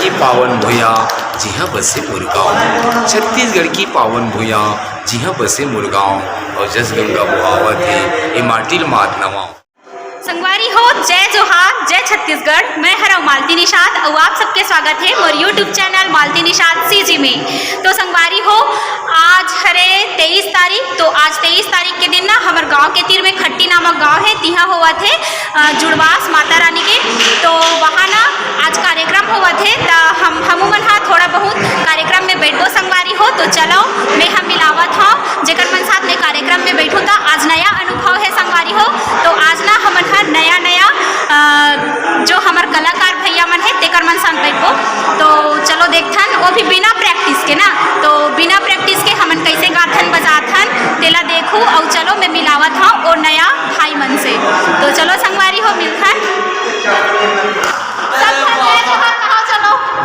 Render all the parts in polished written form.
की पावन भुया जी हाँ बसे मुरगांव, छत्तीसगढ़ की पावन भुया जी हाँ बसे मुरगांव और जस गंगा बुहावत है ये माटिल मात नवा। संगवारी हो, जय जोहार, जय छत्तीसगढ़। मैं हर मालती निषाद और आप सबके स्वागत है मोर यूट्यूब चैनल मालती निषाद सीजी में। तो संगवारी हो, आज हरे 23 तारीख, तो आज 23 तारीख के दिन ना हमारे गांव के तीर में खट्टी नामक गांव है, तिहा हुआ थे जुड़वास माता रानी के। तो वहाँ ना आज कार्यक्रम हुआ थे, तो हमू मन हा थोड़ा बहुत कार्यक्रम में बैठो संगवारी हो। तो चलो मैं हम मिलावत हूँ जेकर मन साथ में कार्यक्रम में बैठूँ। तो आज नया अनुभव है संगवारी हो। तो आज ना हमन हर नया नया जो हमार कलाकार भैया मन है तेकर मन साथ बैठो। तो चलो देखथन, वो भी बिना प्रैक्टिस के ना, तो बिना प्रैक्टिस के हमन कैसे गाथन बजाथन तेला देखूँ और चलो मैं मिलावत हूँ और नया भाई मन से। तो चलो संगवारी हो मिलथन।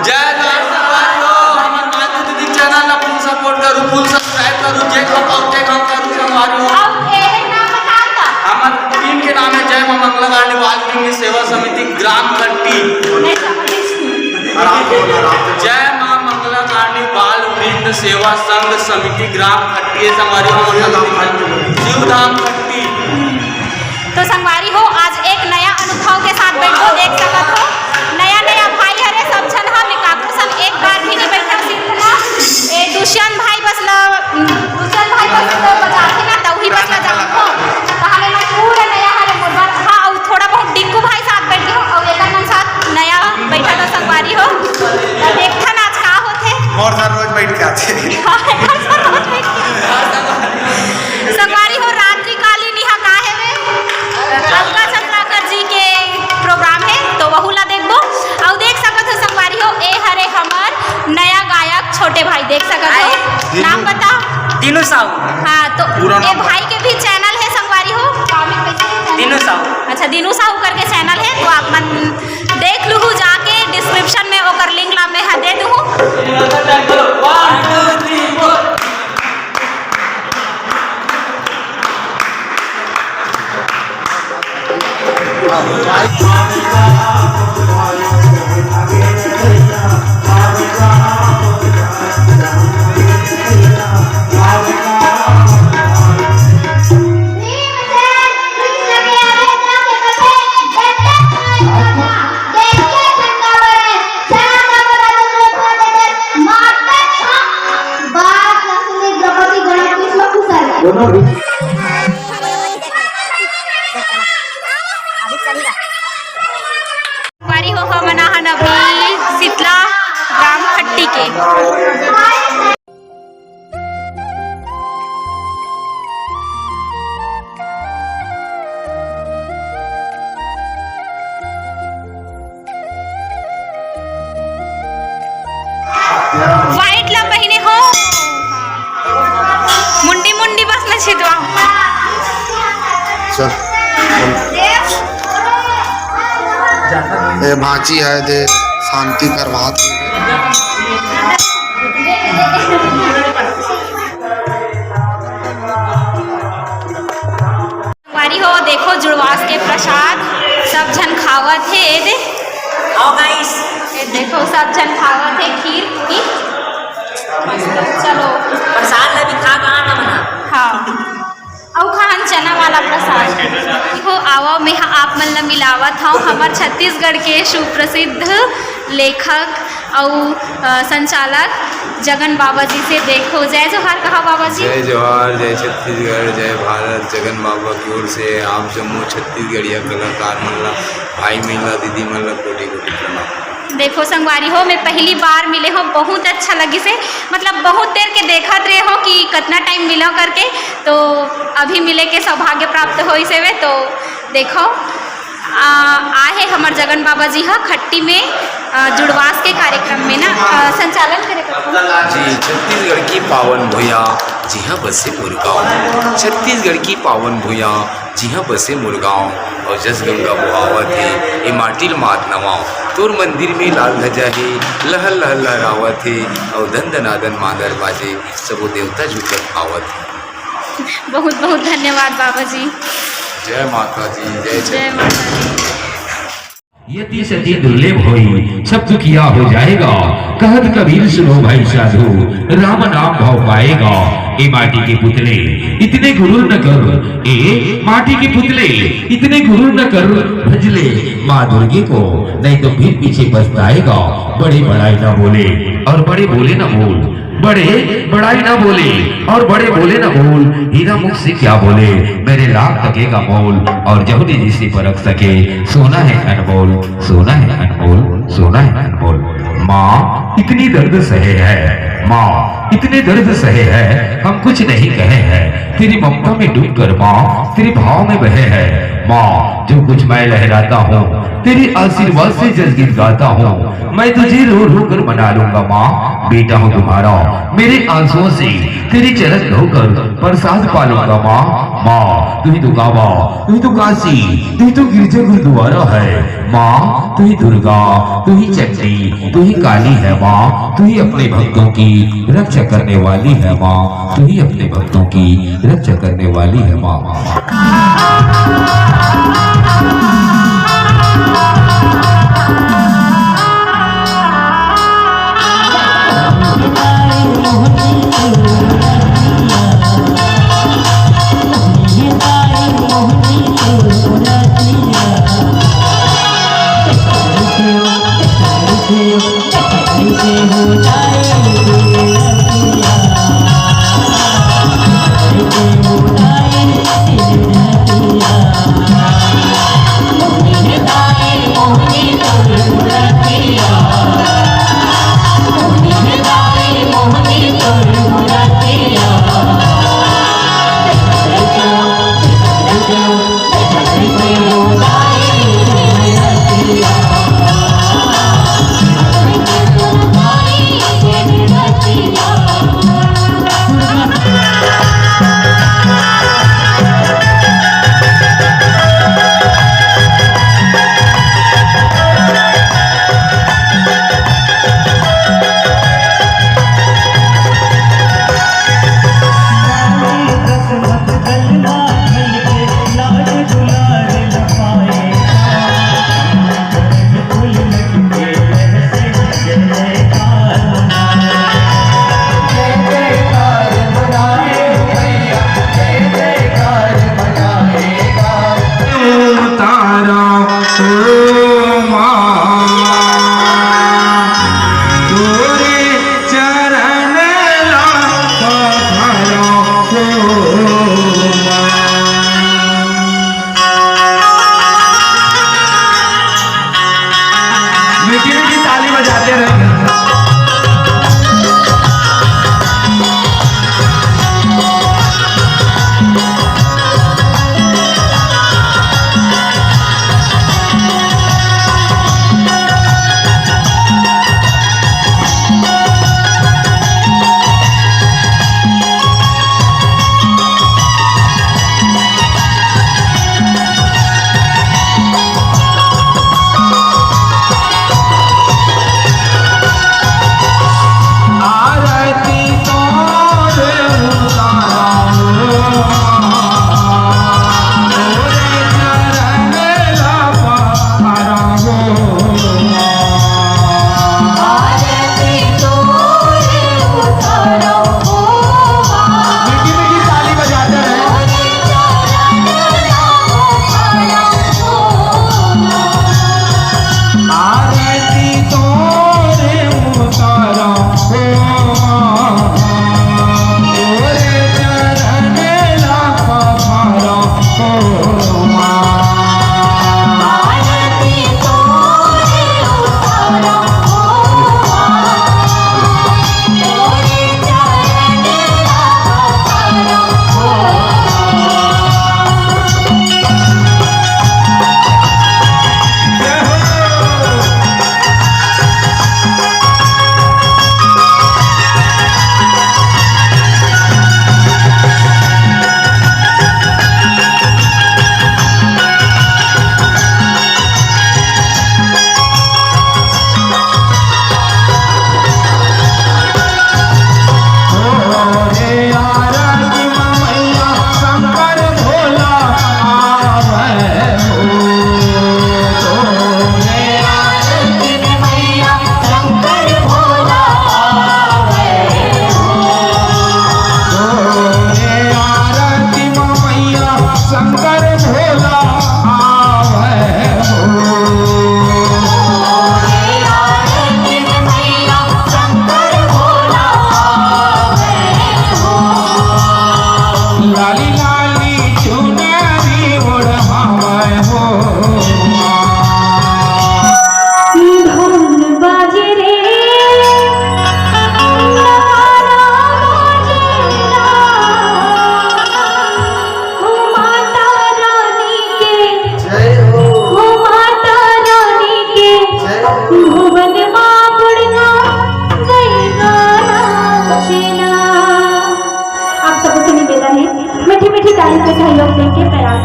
जय संगवारी हो, हमर मालती दीदी चैनल ला फुल सपोर्ट करू, फुल सब्सक्राइब करू, जे को पाउते काम करू संगवारी हो। अब एहे नाम बताता हमर टीम के नाम है जय मां मंगला गार्ड वाल्मीकि सेवा समिति ग्राम खट्टी। जय मां मंगला गार्ड बाल वृंद सेवा संघ समिति ग्राम खट्टी संगवारी हो, जीवधाम खट्टी। तो संगवारी हो, आज एक नया अनुभव के साथ बैठो, देख सकत हो नया नया भाई हरे सब छन हम काकू सब एक बार भी नहीं बैठा सीखना। ए दुष्यंत भाई बस बजाते ना तो ही बस जाओ कहाले ना पूरा नया हरे मुर्गा। हाँ, और थोड़ा बहुत डिक्कू भाई साथ बैठे हो और एक मन साथ नया बैठा तो संगवारी हो। तो देखथन आज का होथे और हर रोज बैठ के आते संगवारी हो। रात्रिकालीन यहाँ का है अलका चंद्राकर जी के प्रोग्राम है, तो वहू ला देखबो। और देख सकत हो संगवारी हो, ए हरे हमार नया गायक छोटे भाई, देख सकत हो। नाम बता। दिनू साहू। हाँ, तो ए भाई के भी चैनल है संगवारी हो, दिनू साहू। अच्छा, दिनू साहू करके चैनल है, तो आप मन देख लूँ जाके डिस्क्रिप्शन में ओकर लिंक ला मैं दे दूँ। हो हमना हनभी शीतला ग्राम खट्टी के। व्हाइट ला पहने हो, मुंडी मुंडी बस न छिदवा। ये भांची है दे शांति करवात वारी हो। देखो जुड़वास के प्रसाद सब जन खावत है, दे आओ गाइस, देखो सब जन खावत है खीर की। चलो प्रसाद ला भी खा गा ना मना। हाँ, और खान चना वाला प्रसाद हो। आओ मैं आप मन ला मिलावत हूँ हमार छत्तीसगढ़ के सुप्रसिद्ध लेखक और संचालक जगन बाबा जी से। देखो जय जोहार कहा बाबा जी। जय जोहार, जय छत्तीसगढ़, जय भारत। जगन बाबा की ओर से आप जम्मू छत्तीसगढ़िया कलाकार मन ला, भाई महिला दीदी मन ला कोटि कोटि प्रणाम। देखो संगवारी हो, मैं पहली बार मिले हो, बहुत अच्छा लगी से, मतलब बहुत देर के देखत रहे हो कि कितना टाइम मिला करके, तो अभी मिले के सौभाग्य प्राप्त हो इसे वे। तो देखो आए हमार जगन बाबा जी हा खट्टी में जुड़वास के कार्यक्रम में ना संचालन करे जी। छत्तीसगढ़ की पावन भुया जी हाँ बसे मुरगांव, छत्तीसगढ़ की पावन भुया जी हाँ बसे मुरगांव और जस गंगा बुहावत है ये माटिल मात नवाओ। तोर मंदिर में लाल ध्वजा है, लहल लहल लहरावत है और धन धनादन मादर बाजे, सबो देवता झुकत आवत है। बहुत बहुत धन्यवाद बाबा जी। जय माता जी, जय जय माता दी। यति सती दुर्लभ होई सब दुखिया हो जाएगा। कहत कबीर सुनो भाई साधु, राम नाम भाव पाएगा। ए माटी के पुतले इतने गुरूर न कर, ए माटी के पुतले इतने गुरूर न कर, भजले माँ दुर्गे को, नहीं तो फिर पीछे पछताएगा। बड़े बड़ाई ना बोले और बड़े बोले ना बोल, बड़े बड़ाई ना बोले और बड़े बोले ना बोल। हीरा मुख से क्या बोले, मेरे लाख टकेगा मोल। और जहुनी जिसे परख सके, सोना है अनमोल, सोना है अनमोल, सोना है अनमोल। माँ इतनी दर्द सहे है, माँ इतने दर्द सहे है, हम कुछ नहीं कहे हैं। तेरी ममता में डूब कर माँ तेरे भाव में बहे है। माँ जो कुछ मैं लहराता हूँ, तेरी आशीर्वाद से जस गीत गाता हूँ। मैं तुझे रो रो कर मना लूंगा माँ, बेटा हूँ तुम्हारा, मेरे आंसुओं से तेरी चरण धोकर प्रसाद पालूंगा माँ। माँ तू ही तो काबा, तू ही तो काशी, तू ही तो गिरजा गुरुद्वारा है। माँ तू ही दुर्गा, तू ही चंडी, तू ही काली है माँ। तू ही अपने भक्तों की रक्षा करने वाली है माँ, तू ही अपने भक्तों की रक्षा करने वाली है माँ।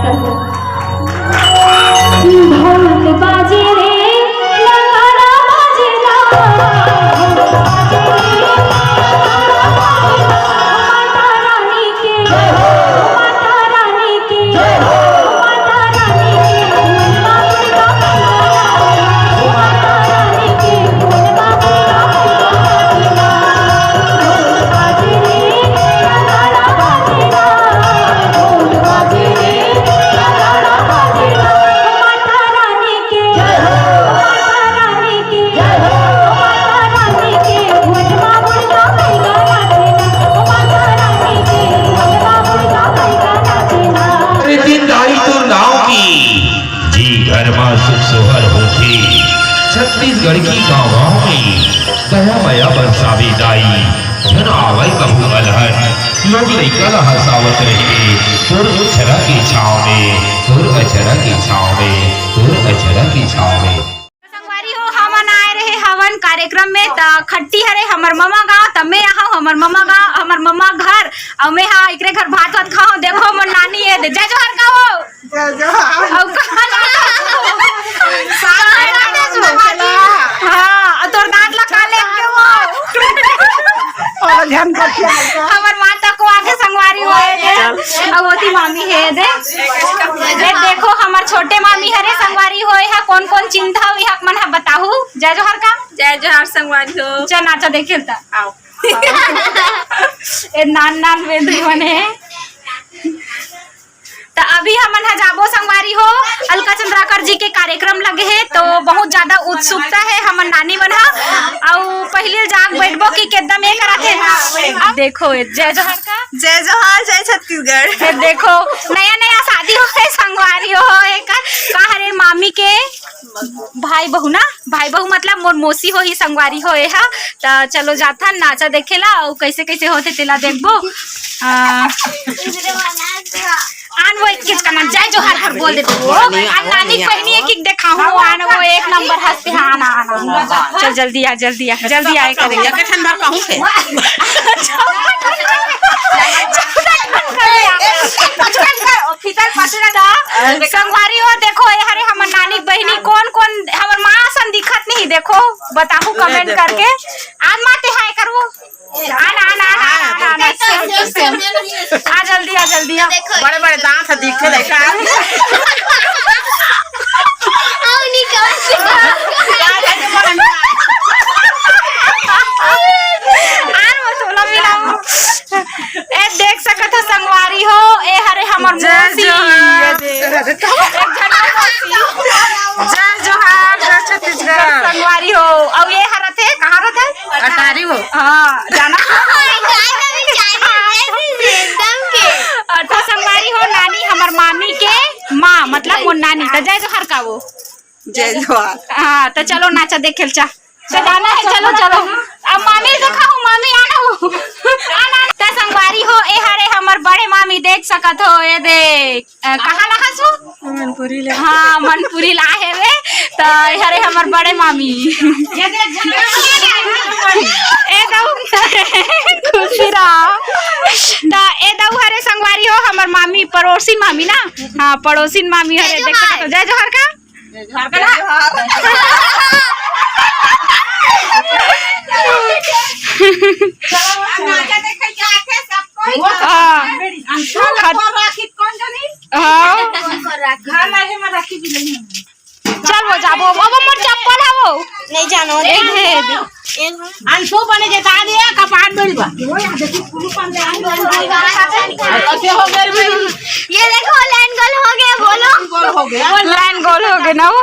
प्रयास करो। ढोल बाजे रे नगाड़ा बाजेला, ढोल बाजे रे नगाड़ा बाजेला, माता रानी के माता रानी के माता रानी के बोलबा बोलबा माता रानी के बोलबा बोलबा ढोल बाजे रे नगाड़ा बाजेला, ढोल बाजे रे नगाड़ा बाजेला, माता रानी के माता रानी के माता रानी के बोलबा बोलबा कैगा नाचेला, माता रानी के बोलबा बोलबा कैगा नाचेला। दाई तो नाव की जी घर में सुख सोहर होते छत्तीसगढ़ की गाँव में दया मया बरसावी दाई जन आवई कभू अलहन लोग लइका ला हंसावत रहे तोर अछरा की छाव में तोर अछरा की छाव में तोर अछरा की छाव में। संगवारी हो हमन आए रहे हवन कार्यक्रम में त खट्टी हरे हमर ममा गाँव त मैं यहाँ हमर ममा गाँव हमर ममा घर और मैं हाँ एकरे घर भात वात खाओ देखो हमर नानी है जय जोहार गाओ जय जोहार और कहां हां तोर दांत ला काले के वो और ध्यान कर हमर माता को आगे संगवारी होए दे और ओती मामी है दे देखो हमर छोटे मामी हरे संगवारी होए है कौन कौन चिंता हुई हक मन है बताहू जय जोहार का जय जोहार संगवारी हो चल नाचा देखेलता आओ ए नान नान वेंद्री बने तो अभी हमन हजाबो संगवारी हो अलका चंद्राकर जी के कार्यक्रम लगे है तो बहुत ज्यादा उत्सुकता है हमन नानी बना और पहले जाग बैठबो की एकदम एक कराते अब देखो जय जोहार का जय जोहार जय छत्तीसगढ़ फिर देखो नया नया शादी हो है संगवारी हो एक हरे मामी के भाई बहू ना भाई बहू मतलब मोर मौसी हो ही संगवारी हो है तो चलो जाथा नाचा देखेला और कैसे कैसे होते तेला देखबो आन वो किस का नाम जय जोहार हर बोल देते हो आन नानी पहनी एक दिखाऊं आन वो एक नंबर हंसते हैं आना आना चल जल्दी आ करेंगे के ठंडा कहूं से संगवारी हो देखो ये हरे हमर नानी बहनी कौन कौन हमर माँ सन दिखत नहीं देखो बताओ कमेंट करके आज माते हाय करो आना आ जल्दी बड़े बड़े दांत दिखे देखा ए देख सकत हो संगवारी हो ए हरे हमर मौसी जय जोहार जय छत्तीसगढ़ संगवारी हो और ये हरते कहाँ रहते अटारी हो हाँ जाना तो संगवारी हो नानी हमर मामी के माँ मतलब वो नानी तो जय जोहार का वो जय जोहार हाँ तो चलो नाचा देखेल चा जाना है चलो अब मामी दिखाओ मामी आना तो संगवारी हो ए हरे हमर बड़े मामी देख सकत हो ये देख कहाँ ला हसू मनपुरी ले हाँ मनपुरी ला है वे तो ये हरे हमर बड़े मामी ये देख ए दऊ खुशी रहा तो ए दऊ हरे संगवारी हो हमर मामी पड़ोसी मामी ना हाँ पड़ोसी मामी हरे देख सकत हो जय जोहार का चल वो जाबो वो मोर चप्पल है वो नहीं जानो अंशु बने जता दिया कपाट बेलबा ये देखो लाइन गोल हो गया बोलो लाइन गोल हो गया ना वो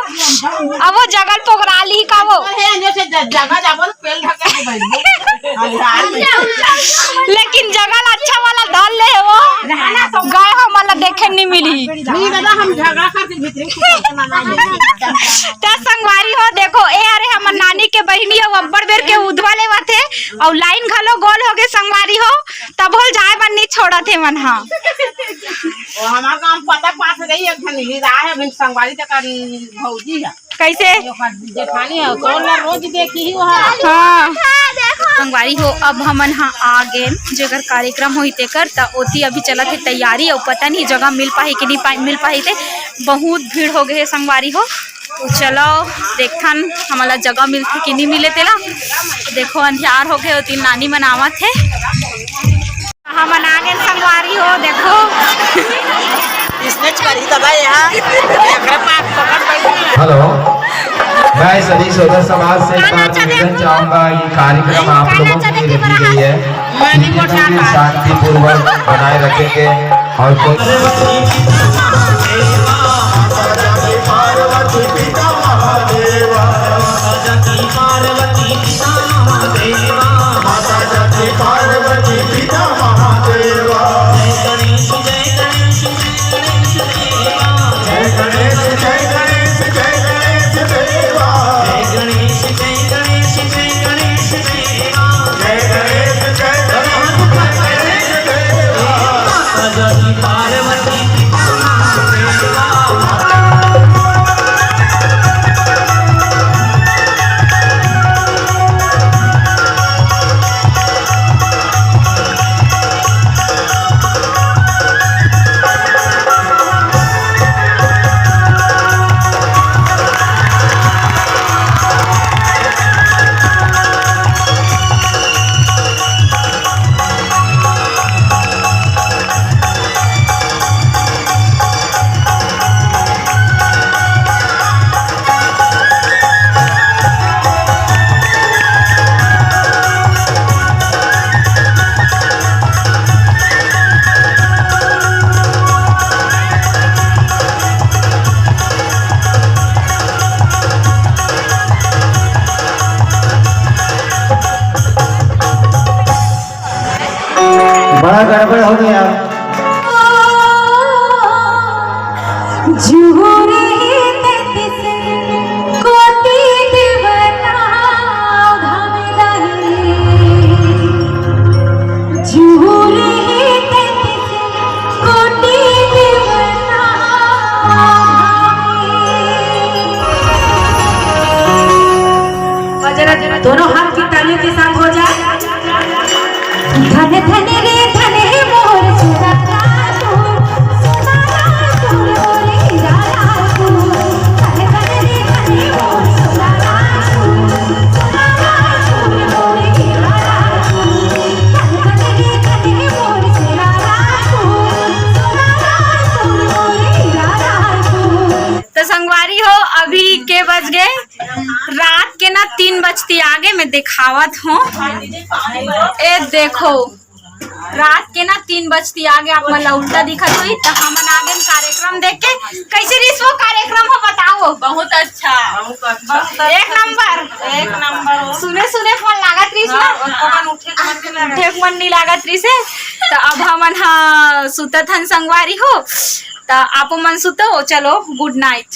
अब वो जगल पोगराली का वो लेकिन जगल अच्छा वाला डाल ले वो गाय हमारा देखे नहीं मिली हम झगड़ा करके भीतरी तो संगवारी हो देखो ए अरे हमर नानी के बहनी हो अब्बर बेर के उधवा लेवा थे और लाइन घलो गोल हो गए संगवारी हो तब होल जाए बन नहीं छोड़ा थे मन हाँ हमारा काम पता पास गई एक धनी रहा है बिन संगवारी तक भौजी है कैसे जेठानी है तो रोज देखी ही वहाँ हाँ संगवारी हो अब हमन हाँ आ गए जेकर कार्यक्रम होई तेकर त ओती अभी चलत है तैयारी और पता नहीं जगह मिल पाही कि नहीं मिल पाही थे बहुत भीड़ हो गए है संगवारी हो। तो चलो देखन हमारा जगह मिलते कि नहीं मिले तेला। देखो अंधियार हो गए होती नानी मनावत है हमन आ गए संगवारी हो। देखो इसने करी दबा यहाँ एकरा पास पकड़ बैठी हेलो, मैं सभी सोदर समाज से एक बात निवेदन चाहूंगा। ये कार्यक्रम आप लोगों के लिए रखी गई है, शांतिपूर्वक बनाए रखेंगे और बड़ा गड़बड़ हो गया। दोनों हाथ की तालियों के साथ हो जाए। धन धन रे धन हे मोर सुरता तू सुनारा तू मोरे हीरा तू धन धन रे धन हे मोर सुरता तू सुनारा तू मोरे हीरा तू धन धन रे धन हे मोर सुरता तू सुनारा तू मोरे हीरा तू। तो संगवारी हो अभी के बज गए रात के ना 3 बजती आगे मैं दिखावत हूँ। ए देखो रात के ना 3 बजती आगे आप मन उल्टा दिखत हुई तो हमन आगे कार्यक्रम देख के कैसे रिस वो कार्यक्रम हो बताओ। बहुत अच्छा एक नंबर सुने सुने फोन लागत रही उठे मन नहीं लागत रही से। तो अब हमन हाँ सुतत हन संगवारी हो तो आप मन सुतो चलो गुड नाइट।